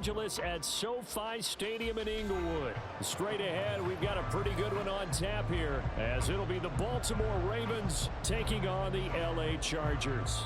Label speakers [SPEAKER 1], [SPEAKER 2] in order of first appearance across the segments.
[SPEAKER 1] Angeles at SoFi Stadium in Inglewood. Straight ahead, we've got a pretty good one on tap here, as it'll be the Baltimore Ravens taking on the LA Chargers.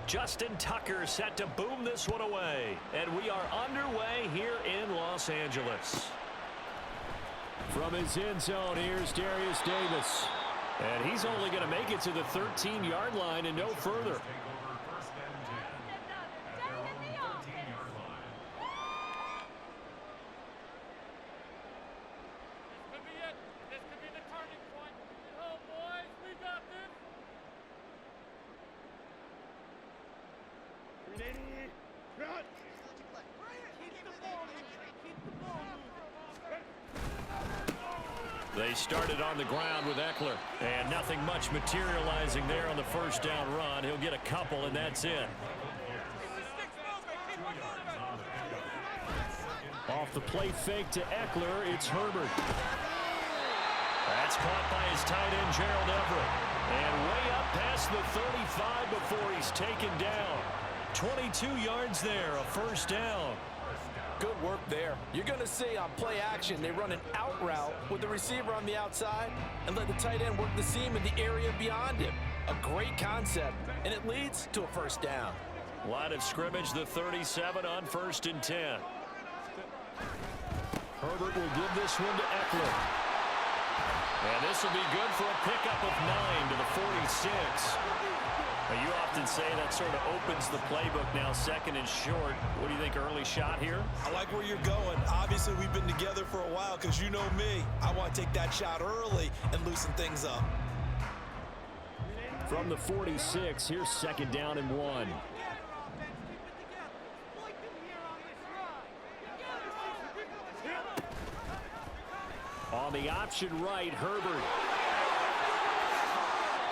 [SPEAKER 2] Justin Tucker set to boom this one away. And we are underway here in Los Angeles.
[SPEAKER 1] From his end zone, here's Darius Davis. And he's only going to make it to the 13-yard line and no further. They started on the ground with Eckler, and nothing much materializing there on the first down run. He'll get a couple, and that's it. Off the play fake to Eckler, it's Herbert. That's caught by his tight end, Gerald Everett. And way up past the 35 before he's taken down. 22 yards there, a first down.
[SPEAKER 3] Good work there. You're going to see on play action, they run an out route with the receiver on the outside and let the tight end work the seam in the area beyond him. A great concept, and it leads to a first down.
[SPEAKER 1] Line of scrimmage, the 37 on 1st and 10. Herbert will give this one to Eckler. And this will be good for a pickup of 9 to the 46. You often say that sort of opens the playbook now, 2nd and short. What do you think, early shot here?
[SPEAKER 4] I like where you're going. Obviously, we've been together for a while because you know me. I want to take that shot early and loosen things up.
[SPEAKER 1] From the 46, here's 2nd down and 1. On the option right, Herbert.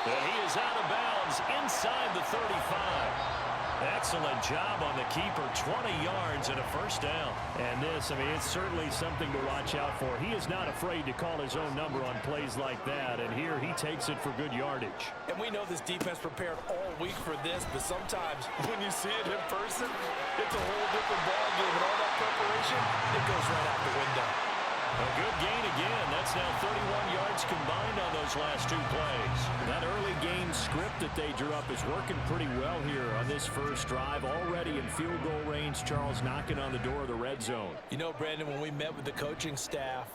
[SPEAKER 1] And he is out of bounds inside the 35. Excellent job on the keeper. 20 yards and a first down. And this, I mean, it's certainly something to watch out for. He is not afraid to call his own number on plays like that. And here he takes it for good yardage.
[SPEAKER 3] And we know this defense prepared all week for this, but sometimes when you see it in person, it's a whole different ballgame. And all that preparation, it goes right out the window.
[SPEAKER 1] A good gain again. That's now 31 yards combined on those last 2 plays. That early game script that they drew up is working pretty well here on this first drive. Already in field goal range, Charles knocking on the door of the red zone.
[SPEAKER 3] You know, Brandon, when we met with the coaching staff,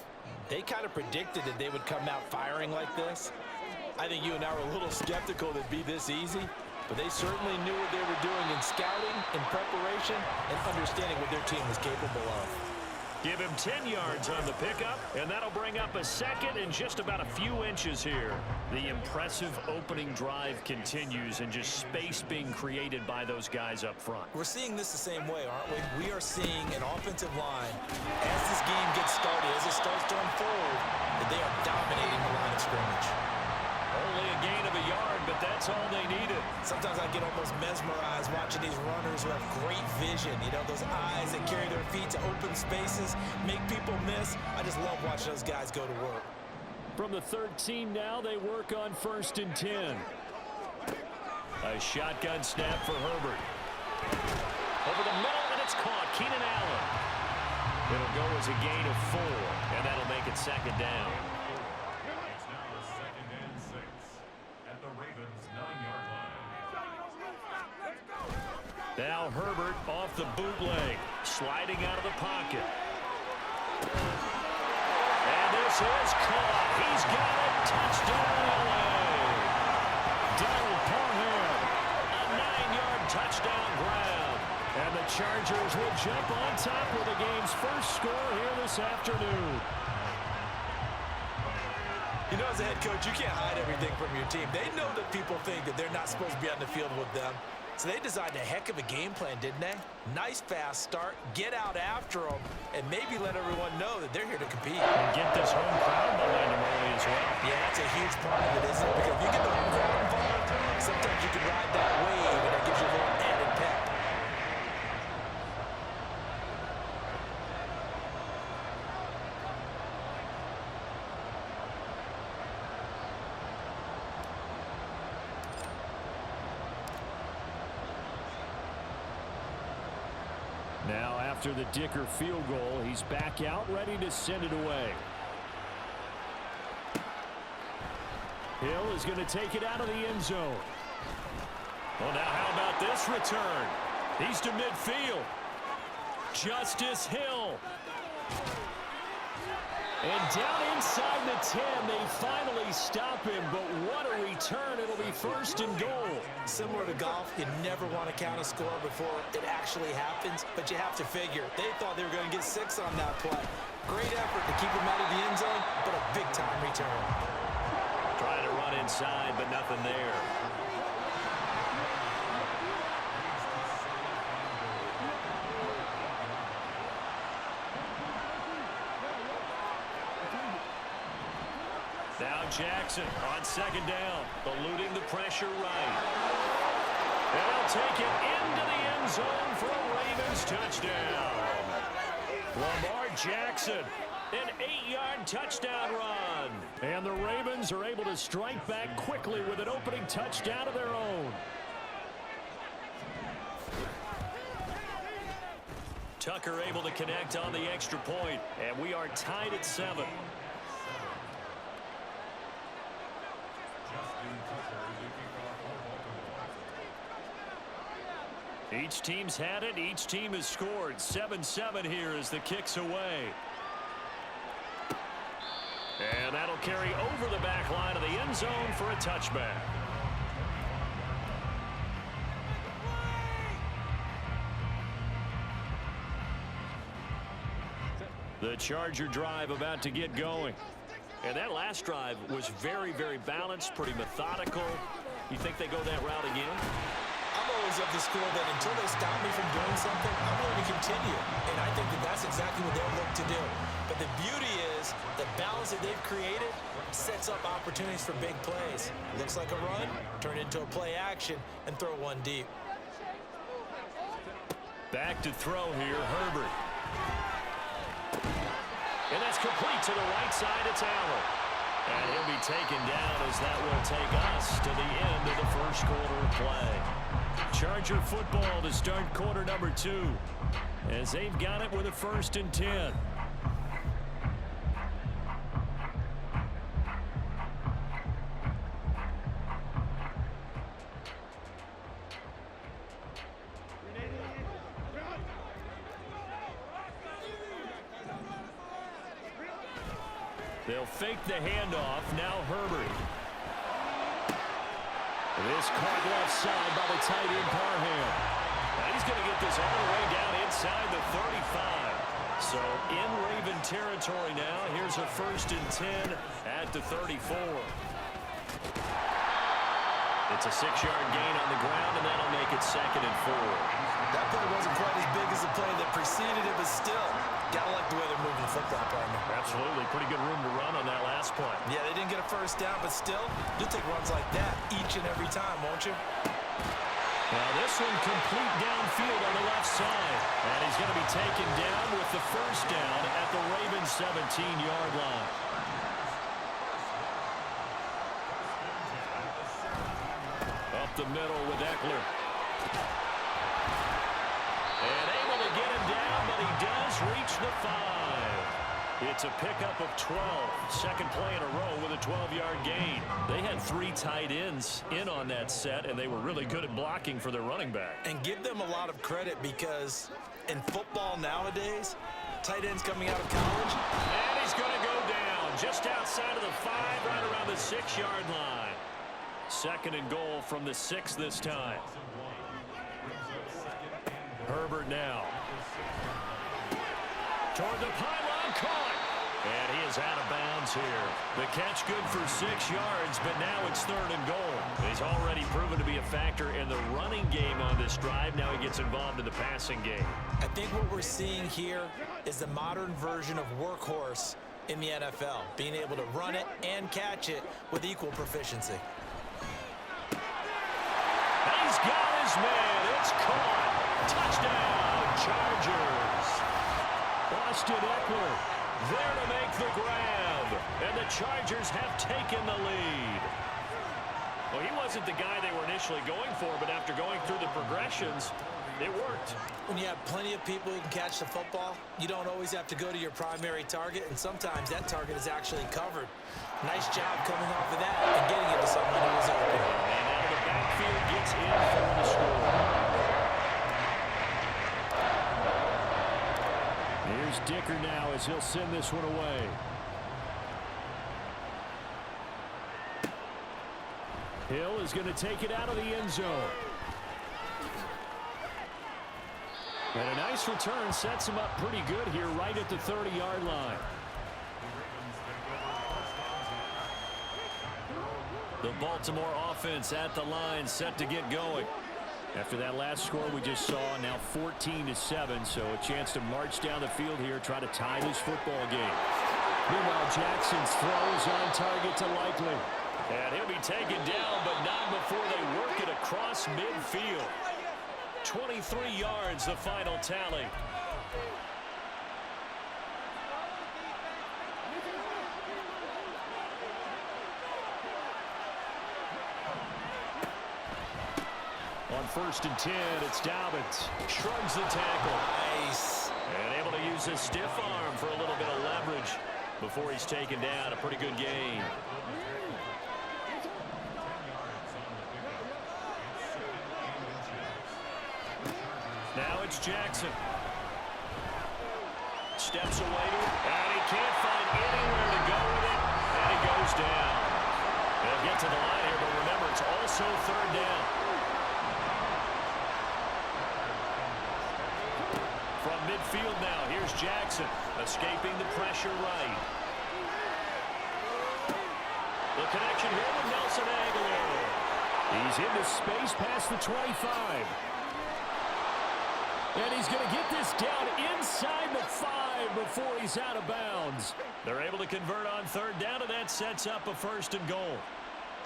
[SPEAKER 3] they kind of predicted that they would come out firing like this. I think you and I were a little skeptical that it'd be this easy, but they certainly knew what they were doing in scouting, in preparation, and understanding what their team was capable of.
[SPEAKER 1] Give him 10 yards on the pickup, and that'll bring up a 2nd and just about a few inches here. The impressive opening drive continues, and just space being created by those guys up front.
[SPEAKER 4] We're seeing this the same way, aren't we? We are seeing an offensive line, as this game gets started, as it starts to unfold, that they are dominating the line of scrimmage.
[SPEAKER 1] Only a gain of a yard, but that's all they needed.
[SPEAKER 4] Sometimes I get almost mesmerized watching these runners who have great vision. You know, those eyes that carry their feet to open spaces, make people miss. I just love watching those guys go to work.
[SPEAKER 1] From the 13 now, they work on 1st and 10. A shotgun snap for Herbert. Over the middle, and it's caught. Keenan Allen. It'll go as a gain of 4, and that'll make it 2nd down. Now Herbert off the bootleg, sliding out of the pocket. And this is caught. He's got it. Touchdown, LA. Donald Parham, a 9-yard touchdown grab. And the Chargers will jump on top with the game's first score here this afternoon.
[SPEAKER 4] You know, as a head coach, you can't hide everything from your team. They know that people think that they're not supposed to be on the field with them. So they designed a heck of a game plan, didn't they? Nice fast start, get out after them, and maybe let everyone know that they're here to compete.
[SPEAKER 1] And get this home crowd behind them early as well.
[SPEAKER 4] Yeah, that's a huge part of it, isn't it?
[SPEAKER 1] Now after the Dicker field goal, he's back out ready to send it away. Hill is going to take it out of the end zone. Well, now how about this return? He's to midfield. Justice Hill. And down inside the 10, they finally stop him, but what a return. It'll be first and goal.
[SPEAKER 4] Similar to golf, you never want to count a score before it actually happens, but you have to figure. They thought they were going to get 6 on that play. Great effort to keep him out of the end zone, but a big-time return.
[SPEAKER 2] Trying to run inside, but nothing there. Now Jackson on second down, eluding the pressure right. And he'll take it into the end zone for a Ravens touchdown. Lamar Jackson, an 8-yard touchdown run.
[SPEAKER 1] And the Ravens are able to strike back quickly with an opening touchdown of their own.
[SPEAKER 2] Tucker able to connect on the extra point, and we are tied at 7.
[SPEAKER 1] Each team's had it. Each team has scored. 7-7 here as the kick's away. And that'll carry over the back line of the end zone for a touchback. The Charger drive about to get going.
[SPEAKER 2] And that last drive was very, very balanced, pretty methodical. You think they go that route again?
[SPEAKER 4] I'm always of the school that until they stop me from doing something, I'm going to continue. And I think that that's exactly what they'll look to do. But the beauty is the balance that they've created sets up opportunities for big plays. Looks like a run, turn into a play action, and throw one deep.
[SPEAKER 1] Back to throw here, Herbert. And that's complete to the right side. It's Allen. And he'll be taken down as that will take us to the end of the first quarter of play. Charger football to start quarter number 2 as they've got it with a 1st and 10. They'll fake the handoff. Now Herbert. This caught left side by the tight end Parham. And he's going to get this all the way down inside the 35. So in Raven territory now. Here's a 1st and 10 at the 34. It's a 6-yard gain on the ground, and that'll make it 2nd and 4.
[SPEAKER 4] That play wasn't quite as big as the play that preceded it, but still, gotta like the way they're moving the football, partner.
[SPEAKER 1] Absolutely. Pretty good room to run on that last play.
[SPEAKER 4] Yeah, they didn't get a 1st down, but still, you'll take runs like that each and every time, won't you?
[SPEAKER 1] Now this one complete downfield on the left side. And he's going to be taken down with the 1st down at the Ravens 17-yard line. Up the middle with Eckler. And able to get him down, but he does reach the 5. It's a pickup of 12. 2nd play in a row with a 12-yard gain. They had 3 tight ends in on that set, and they were really good at blocking for their running back.
[SPEAKER 4] And give them a lot of credit because in football nowadays, tight ends coming out of college.
[SPEAKER 1] And he's going to go down just outside of the 5, right around the 6-yard line. 2nd and goal from the 6 this time. Herbert now. Toward the pylon, caught. And he is out of bounds here. The catch good for 6 yards, but now it's 3rd and goal. He's already proven to be a factor in the running game on this drive. Now he gets involved in the passing game.
[SPEAKER 4] I think what we're seeing here is the modern version of workhorse in the NFL, being able to run it and catch it with equal proficiency.
[SPEAKER 1] He's got his man. It's caught. Touchdown, Chargers. Austin Eckler there to make the grab. And the Chargers have taken the lead. Well, he wasn't the guy they were initially going for, but after going through the progressions, it worked.
[SPEAKER 4] When you have plenty of people who can catch the football, you don't always have to go to your primary target, and sometimes that target is actually covered. Nice job coming off of that and getting it to someone who was open.
[SPEAKER 1] And out of the backfield gets in for the score. Here's Dicker now as he'll send this one away. Hill is going to take it out of the end zone. And a nice return sets him up pretty good here right at the 30-yard line. The Baltimore offense at the line set to get going. After that last score we just saw, now 14-7, so a chance to march down the field here, try to tie this football game. Meanwhile, Jackson's throw is on target to Likely. And he'll be taken down, but not before they work it across midfield. 23 yards, the final tally. On 1st and 10, it's Dobbins. Shrugs the tackle.
[SPEAKER 4] Nice.
[SPEAKER 1] And able to use his stiff arm for a little bit of leverage before he's taken down. A pretty good gain. Now it's Jackson. Steps away, and he can't find anywhere to go with it, and he goes down. They'll get to the line here, but remember, it's also 3rd down. From midfield now, here's Jackson, escaping the pressure right. The connection here with Nelson Aguilar. He's into space past the 25. And he's going to get this down inside the 5 before he's out of bounds. They're able to convert on 3rd down, and that sets up a 1st and goal.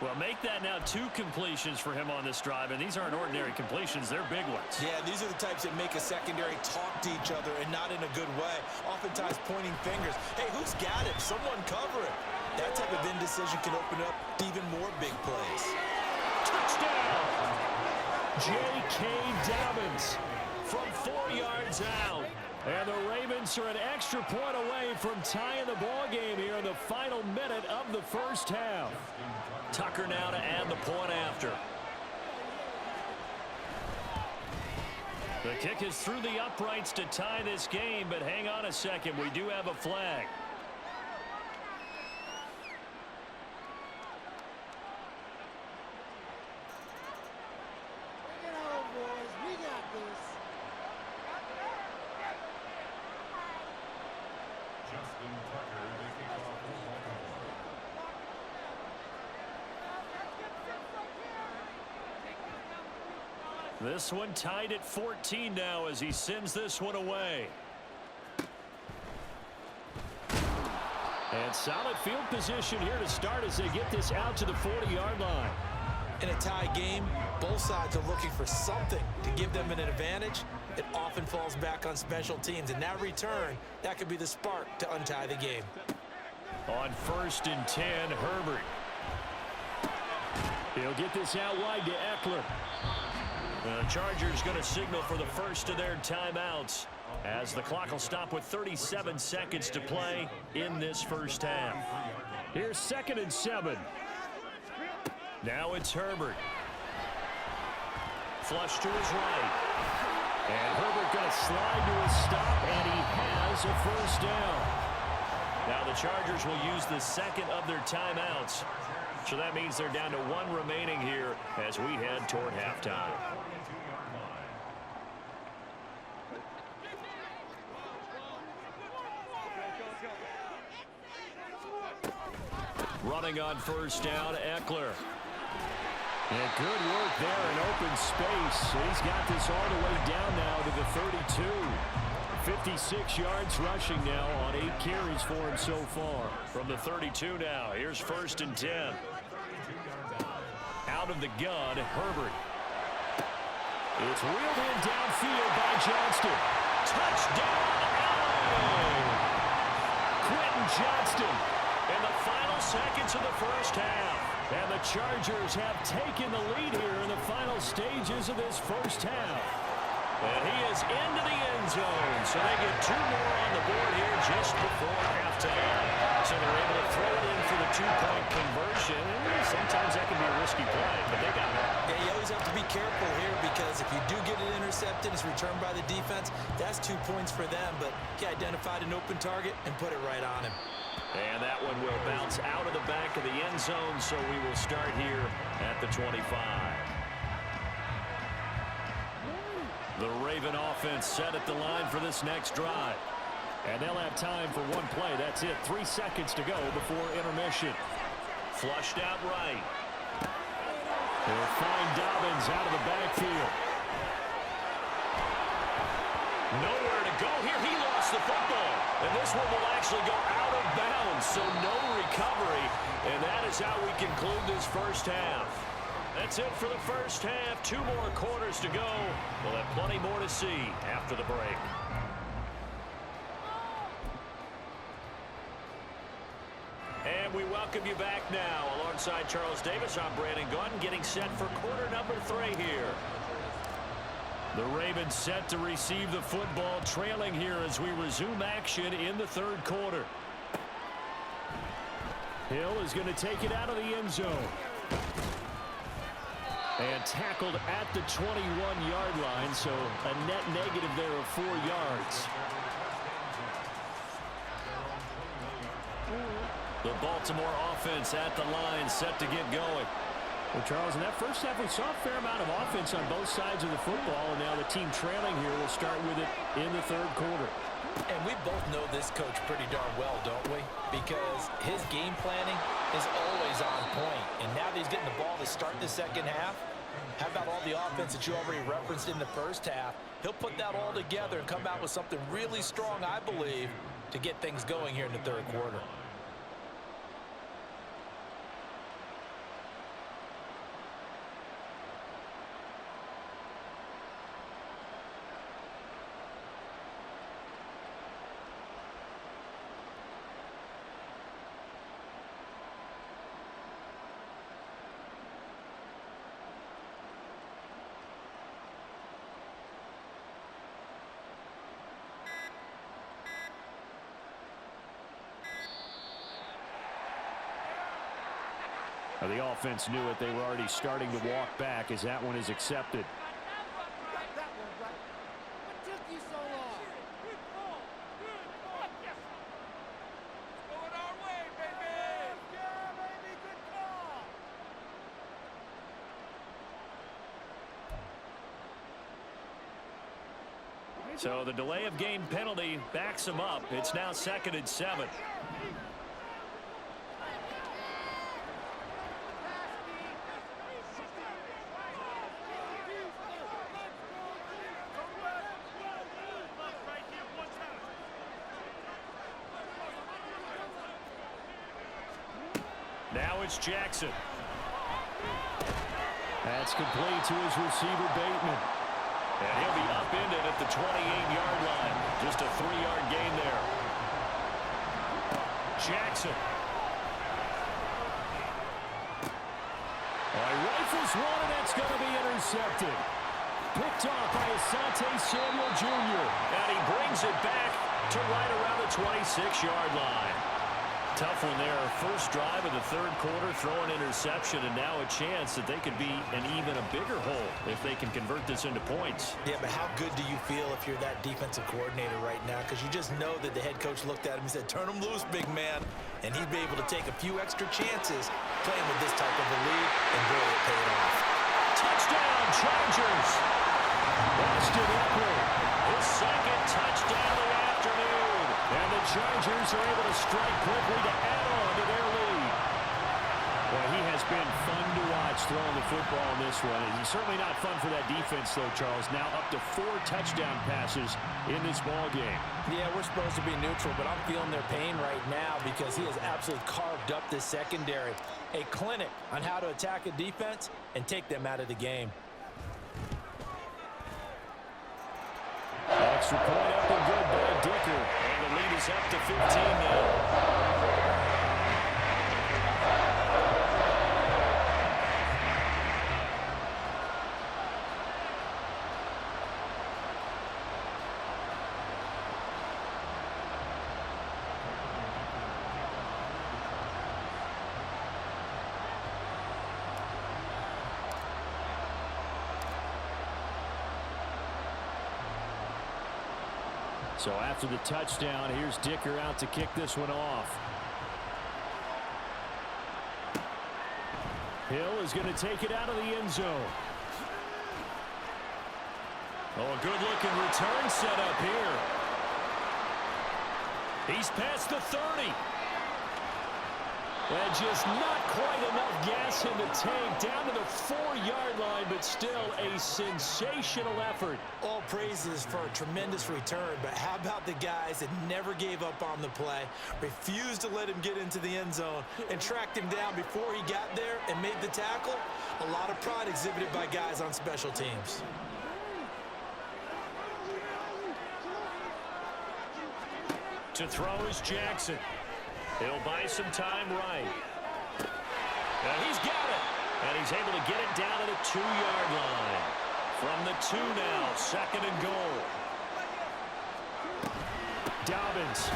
[SPEAKER 1] Well, make that now 2 completions for him on this drive, and these aren't ordinary completions. They're big ones.
[SPEAKER 4] Yeah, these are the types that make a secondary talk to each other, and not in a good way. Oftentimes pointing fingers. Hey, who's got it? Someone cover it. That type of indecision can open up even more big plays.
[SPEAKER 1] Touchdown! J.K. Dobbins from 4 yards out. And the Ravens are an extra point away from tying the ball game here in the final minute of the 1st half. Tucker now to add the point after. The kick is through the uprights to tie this game, but hang on a second. We do have a flag. This one tied at 14 now as he sends this one away. And solid field position here to start as they get this out to the 40-yard line.
[SPEAKER 4] In a tie game, both sides are looking for something to give them an advantage. It often falls back on special teams, and that return, that could be the spark to untie the game.
[SPEAKER 1] On 1st and 10, Herbert. He'll get this out wide to Eckler. The Chargers going to signal for the first of their timeouts as the clock will stop with 37 seconds to play in this 1st half. Here's 2nd and 7. Now it's Herbert. Flush to his right. And Herbert going to slide to a stop, and he has a 1st down. Now the Chargers will use the 2nd of their timeouts. So that means they're down to 1 remaining here as we head toward halftime. Running on 1st down, Eckler. And good work there in open space. He's got this all the way down now to the 32. 56 yards rushing now on 8 carries for him so far. From the 32 now, here's 1st and 10. Out of the gun, Herbert. It's reeled in downfield by Johnston. Touchdown, Allen! Quentin Johnston in the final seconds of the 1st half. And the Chargers have taken the lead here in the final stages of this 1st half. And he is into the end zone. So they get 2 more on the board here just before halftime. So they're able to throw it in for the 2-point conversion. And sometimes that can be a risky play, but they got it.
[SPEAKER 4] Yeah, you always have to be careful here because if you do get it intercepted, it's returned by the defense, that's 2 points for them. But he identified an open target and put it right on him.
[SPEAKER 1] And that one will bounce out of the back of the end zone, so we will start here at the 25. The Raven offense set at the line for this next drive. And they'll have time for 1 play. That's it. 3 seconds to go before intermission. Flushed out right. They'll find Dobbins out of the backfield. Nowhere to go here. He lost the football. And this one will actually go out of bounds, so no recovery. And that is how we conclude this first half. That's it for the first half. 2 more quarters to go. We'll have plenty more to see after the break. And we welcome you back now. Alongside Charles Davis, I'm Brandon Gunn, getting set for quarter number 3 here. The Ravens set to receive the football, trailing here as we resume action in the 3rd quarter. Hill is going to take it out of the end zone. And tackled at the 21-yard line, so a net negative there of 4 yards. The Baltimore offense at the line, set to get going. Well, Charles, in that first half, we saw a fair amount of offense on both sides of the football, and now the team trailing here will start with it in the 3rd quarter.
[SPEAKER 3] And we both know this coach pretty darn well, don't we? Because his game planning is always on point. And now that he's getting the ball to start the second half, how about all the offense that you already referenced in the first half? He'll put that all together and come out with something really strong, I believe, to get things going here in the 3rd quarter.
[SPEAKER 1] The offense knew it. They were already starting to walk back as that one is accepted. So the delay of game penalty backs him up. It's now 2nd and 7. Now it's Jackson. That's complete to his receiver, Bateman. And he'll be upended at the 28-yard line. Just a 3-yard gain there. Jackson. Rifles one, and that's going to be intercepted. Picked off by Asante Samuel Jr. And he brings it back to right around the 26-yard line. Tough one there. First drive of the 3rd quarter, throw an interception, and now a chance that they could be an even a bigger hole if they can convert this into points.
[SPEAKER 4] Yeah, but how good do you feel if you're that defensive coordinator right now? Because you just know that the head coach looked at him and said, turn him loose, big man. And he'd be able to take a few extra chances playing with this type of a lead, and boy, it paid off.
[SPEAKER 1] Touchdown, Chargers. Austin Eckler, his 2nd touchdown of the afternoon. And the Chargers are able to strike quickly to add on to their lead. Well, he has been fun to watch throwing the football in this one. It's certainly not fun for that defense, though, Charles. Now up to 4 touchdown passes in this ball game.
[SPEAKER 3] Yeah, we're supposed to be neutral, but I'm feeling their pain right now because he has absolutely carved up this secondary. A clinic on how to attack a defense and take them out of the game.
[SPEAKER 1] Extra point up and good by Dicker. And the lead is up to 15 now. So after the touchdown, here's Dicker out to kick this one off. Hill is going to take it out of the end zone. Oh, a good-looking return set up here. He's past the 30. And just not quite enough gas in the tank, down to the 4-yard line, but still a sensational effort.
[SPEAKER 4] All praises for a tremendous return, but how about the guys that never gave up on the play, refused to let him get into the end zone, and tracked him down before he got there and made the tackle? A lot of pride exhibited by guys on special teams.
[SPEAKER 1] To throw is Jackson. He'll buy some time right. And he's got it. And he's able to get it down to the 2-yard line. From the 2 now, 2nd and goal. Dobbins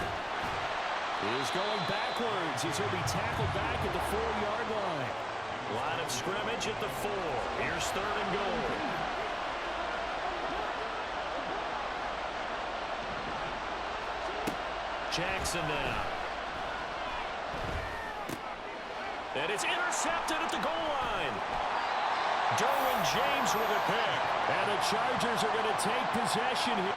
[SPEAKER 1] is going backwards. He's going to be tackled back at the 4-yard line. Line of scrimmage at the 4. Here's 3rd and goal. Jackson now. And it's intercepted at the goal line. Derwin James with a pick. And the Chargers are going to take possession here.